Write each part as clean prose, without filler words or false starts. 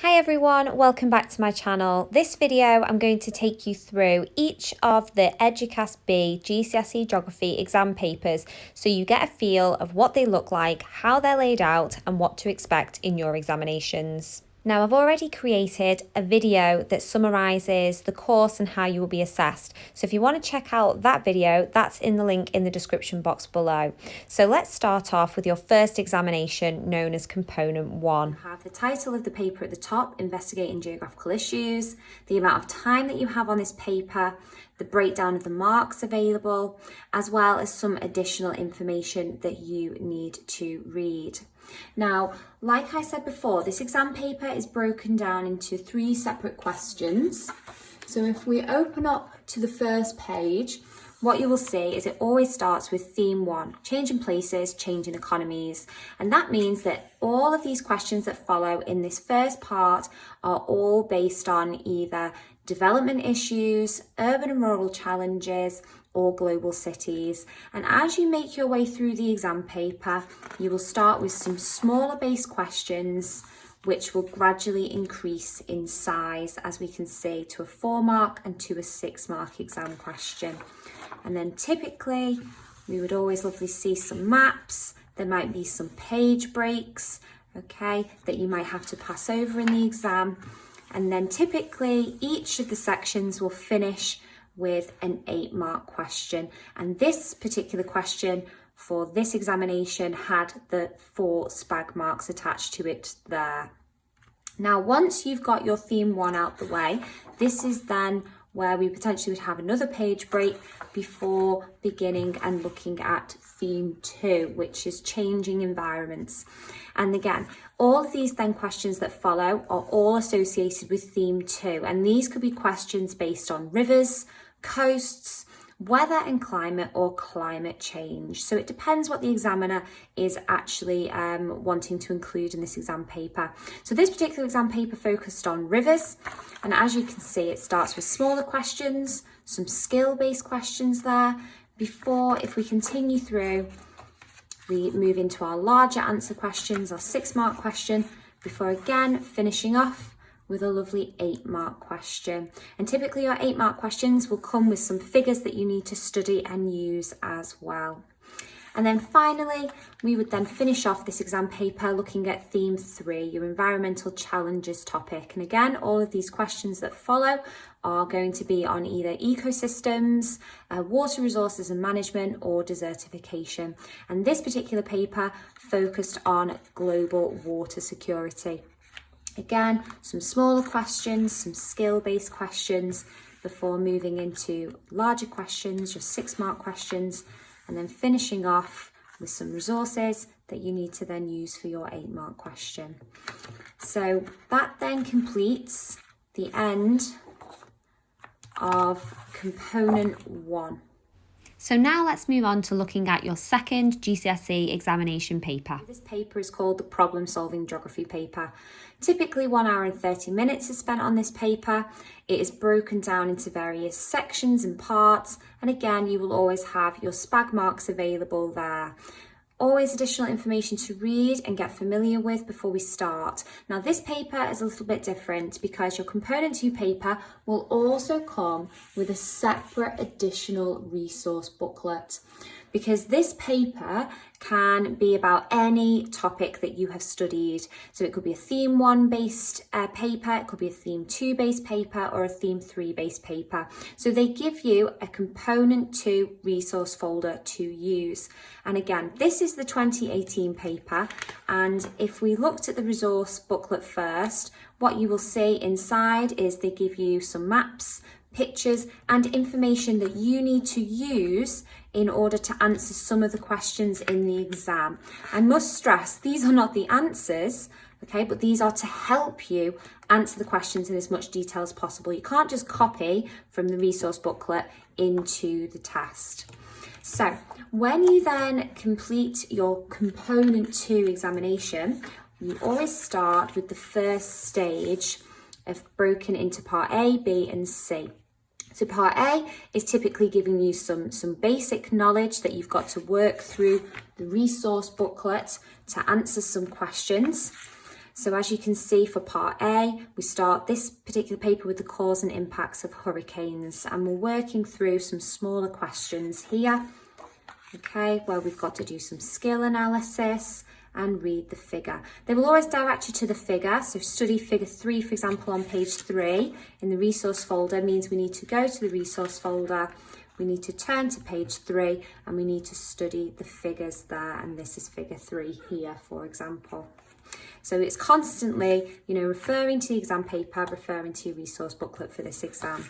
Hi everyone, welcome back to my channel. This video I'm going to take you through each of the EDUQAS B GCSE Geography exam papers so you get a feel of what they look like, how they're laid out and what to expect in your examinations. Now I've already created a video that summarises the course and how you will be assessed. So if you want to check out that video, that's in the link in the description box below. So let's start off with your first examination known as Component 1. You have the title of the paper at the top, Investigating Geographical Issues, the amount of time that you have on this paper, the breakdown of the marks available, as well as some additional information that you need to read. Now, like I said before, this exam paper is broken down into 3 separate questions. So if we open up to the first page, what you will see is it always starts with theme 1, changing places, changing economies. And that means that all of these questions that follow in this first part are all based on either development issues, urban and rural challenges, or global cities. And as you make your way through the exam paper, you will start with some smaller base questions which will gradually increase in size, as we can see, to a 4-mark and to a 6-mark exam question. And then typically we would always love to see some maps. There might be some page breaks, okay, that you might have to pass over in the exam. And then typically each of the sections will finish with an 8-mark question. And this particular question for this examination had the 4 SPAG marks attached to it there. Now, once you've got your theme 1 out the way, this is then where we potentially would have another page break before beginning and looking at theme 2, which is changing environments. And again, all of these then questions that follow are all associated with theme 2. And these could be questions based on rivers, coasts, weather and climate, or climate change. So it depends what the examiner is actually wanting to include in this exam paper. So this particular exam paper focused on rivers, and as you can see, it starts with smaller questions, some skill-based questions there, before, if we continue through, we move into our larger answer questions, our 6-mark question, before again finishing off with a lovely 8-mark question. And typically your 8-mark questions will come with some figures that you need to study and use as well. And then finally, we would then finish off this exam paper looking at theme 3, your environmental challenges topic. And again, all of these questions that follow are going to be on either ecosystems, water resources and management, or desertification. And this particular paper focused on global water security. Again, some smaller questions, some skill-based questions before moving into larger questions, your 6-mark questions, and then finishing off with some resources that you need to then use for your 8-mark question. So that then completes the end of component 1. So now let's move on to looking at your second GCSE examination paper. This paper is called the Problem Solving Geography paper. Typically 1 hour and 30 minutes is spent on this paper. It is broken down into various sections and parts. And again, you will always have your SPAG marks available there. Always additional information to read and get familiar with before we start. Now this paper is a little bit different because your component 2 paper will also come with a separate additional resource booklet, because this paper can be about any topic that you have studied. So it could be a theme 1 based paper, it could be a theme 2 based paper, or a theme 3 based paper. So they give you a component 2 resource folder to use. And again, this is the 2018 paper. And if we looked at the resource booklet first, what you will see inside is they give you some maps, pictures and information that you need to use in order to answer some of the questions in the exam. I must stress, these are not the answers, okay, but these are to help you answer the questions in as much detail as possible. You can't just copy from the resource booklet into the test. So when you then complete your component 2 examination, you always start with the first stage of broken into part A, B and C. So part A is typically giving you some basic knowledge that you've got to work through the resource booklet to answer some questions. So as you can see for part A, we start this particular paper with the cause and impacts of hurricanes, and we're working through some smaller questions here, okay, where we've got to do some skill analysis and read the figure. They will always direct you to the figure, so study figure 3, for example, on page 3 in the resource folder means we need to go to the resource folder, we need to turn to page 3, and we need to study the figures there, and this is figure 3 here, for example. So it's constantly, referring to the exam paper, referring to your resource booklet for this exam.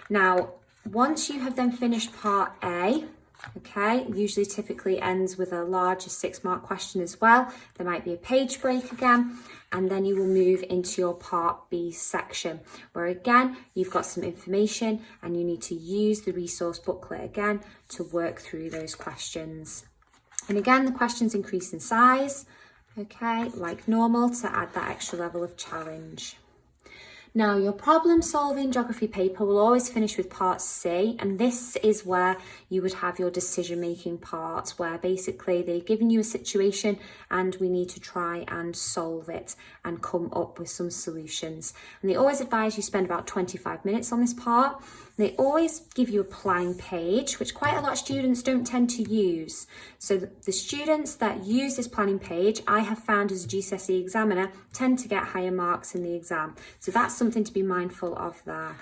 Now, once you have then finished part A, okay, usually typically ends with a larger 6-mark question as well. There might be a page break again, and then you will move into your part B section, where again, you've got some information and you need to use the resource booklet again to work through those questions. And again, the questions increase in size, okay, like normal, to add that extra level of challenge. Now, your problem-solving geography paper will always finish with part C, and this is where you would have your decision-making part, where basically they've given you a situation and we need to try and solve it and come up with some solutions. And they always advise you spend about 25 minutes on this part. They always give you a planning page, which quite a lot of students don't tend to use. So the students that use this planning page, I have found as a GCSE examiner, tend to get higher marks in the exam. So that's something to be mindful of there.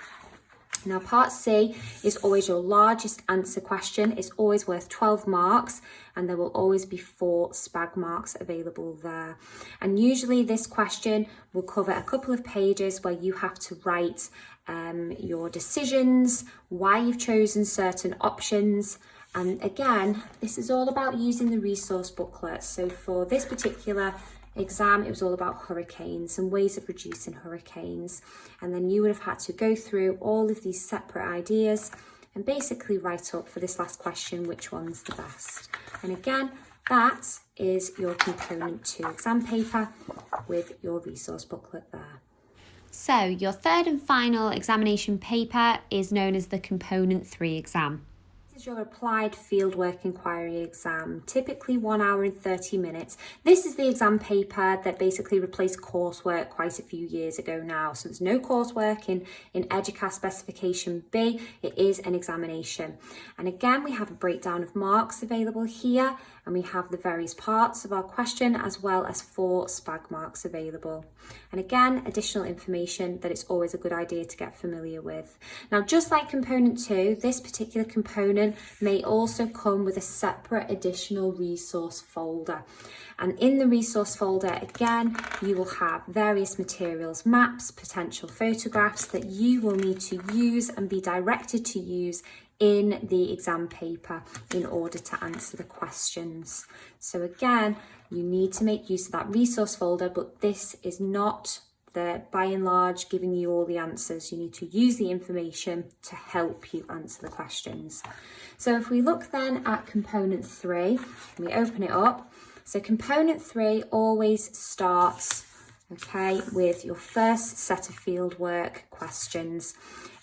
Now, part C is always your largest answer question. It's always worth 12 marks, and there will always be 4 SPAG marks available there. And usually this question will cover a couple of pages where you have to write your decisions, why you've chosen certain options. And again, this is all about using the resource booklet. So for this particular exam, it was all about hurricanes and ways of reducing hurricanes. And then you would have had to go through all of these separate ideas and basically write up for this last question, which one's the best. And again, that is your component 2 exam paper with your resource booklet there. So your third and final examination paper is known as the component 3 exam. This is your applied fieldwork inquiry exam, typically 1 hour and 30 minutes. This is the exam paper that basically replaced coursework quite a few years ago now. So there's no coursework in EDUQAS Specification B. It is an examination. And again, we have a breakdown of marks available here, and we have the various parts of our question as well as 4 SPAG marks available. And again, additional information that it's always a good idea to get familiar with. Now, just like component 2, this particular component may also come with a separate additional resource folder. And in the resource folder, again, you will have various materials, maps, potential photographs that you will need to use and be directed to use in the exam paper in order to answer the questions. So again, you need to make use of that resource folder, but this is not by and large giving you all the answers. You need to use the information to help you answer the questions. So if we look then at component 3, and we open it up, so component 3 always starts, okay, with your first set of fieldwork questions.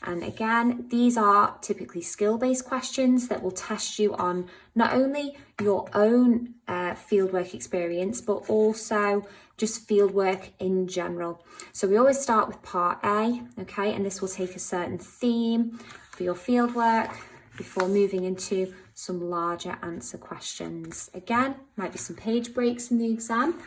And again, these are typically skill-based questions that will test you on not only your own fieldwork experience, but also just fieldwork in general. So we always start with part A, okay, and this will take a certain theme for your fieldwork before moving into some larger answer questions. Again, might be some page breaks in the exam.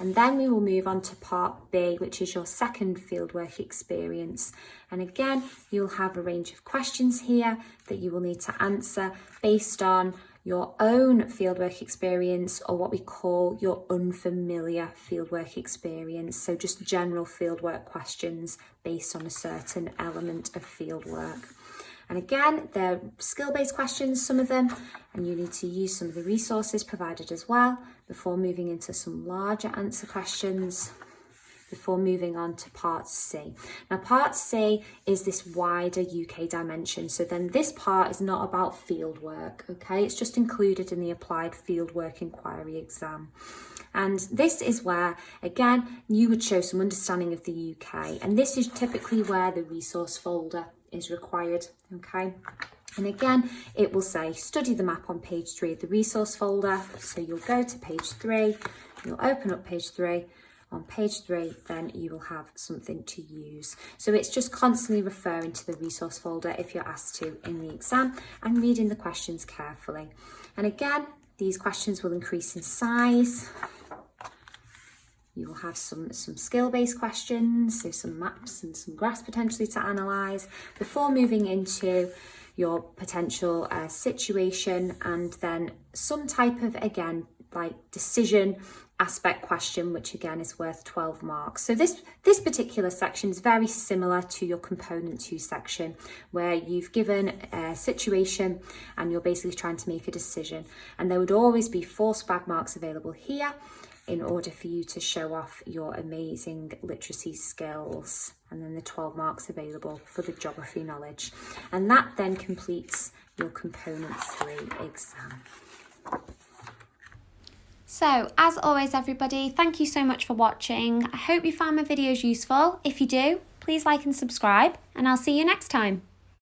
And then we will move on to part B, which is your second fieldwork experience. And again, you'll have a range of questions here that you will need to answer based on your own fieldwork experience, or what we call your unfamiliar fieldwork experience. So just general fieldwork questions based on a certain element of fieldwork. And again, they're skill-based questions, some of them, and you need to use some of the resources provided as well before moving into some larger answer questions, before moving on to part C. Now, part C is this wider UK dimension. So then this part is not about fieldwork, okay? It's just included in the applied fieldwork inquiry exam. And this is where, again, you would show some understanding of the UK. And this is typically where the resource folder is required, okay? And again, it will say study the map on page 3 of the resource folder. So you'll go to page 3, you'll open up page 3, on page 3, then you will have something to use. So it's just constantly referring to the resource folder if you're asked to in the exam, and reading the questions carefully. And again, these questions will increase in size. You will have some skill-based questions, so some maps and some graphs potentially to analyse before moving into your potential situation, and then some type of, again, like decision aspect question, which again is worth 12 marks. So this particular section is very similar to your component 2 section, where you've given a situation and you're basically trying to make a decision, and there would always be 4 SPAG marks available here in order for you to show off your amazing literacy skills, and then the 12 marks available for the geography knowledge. And that then completes your component 3 exam. So, as always everybody, thank you so much for watching. I hope you found my videos useful. If you do, please like and subscribe, and I'll see you next time.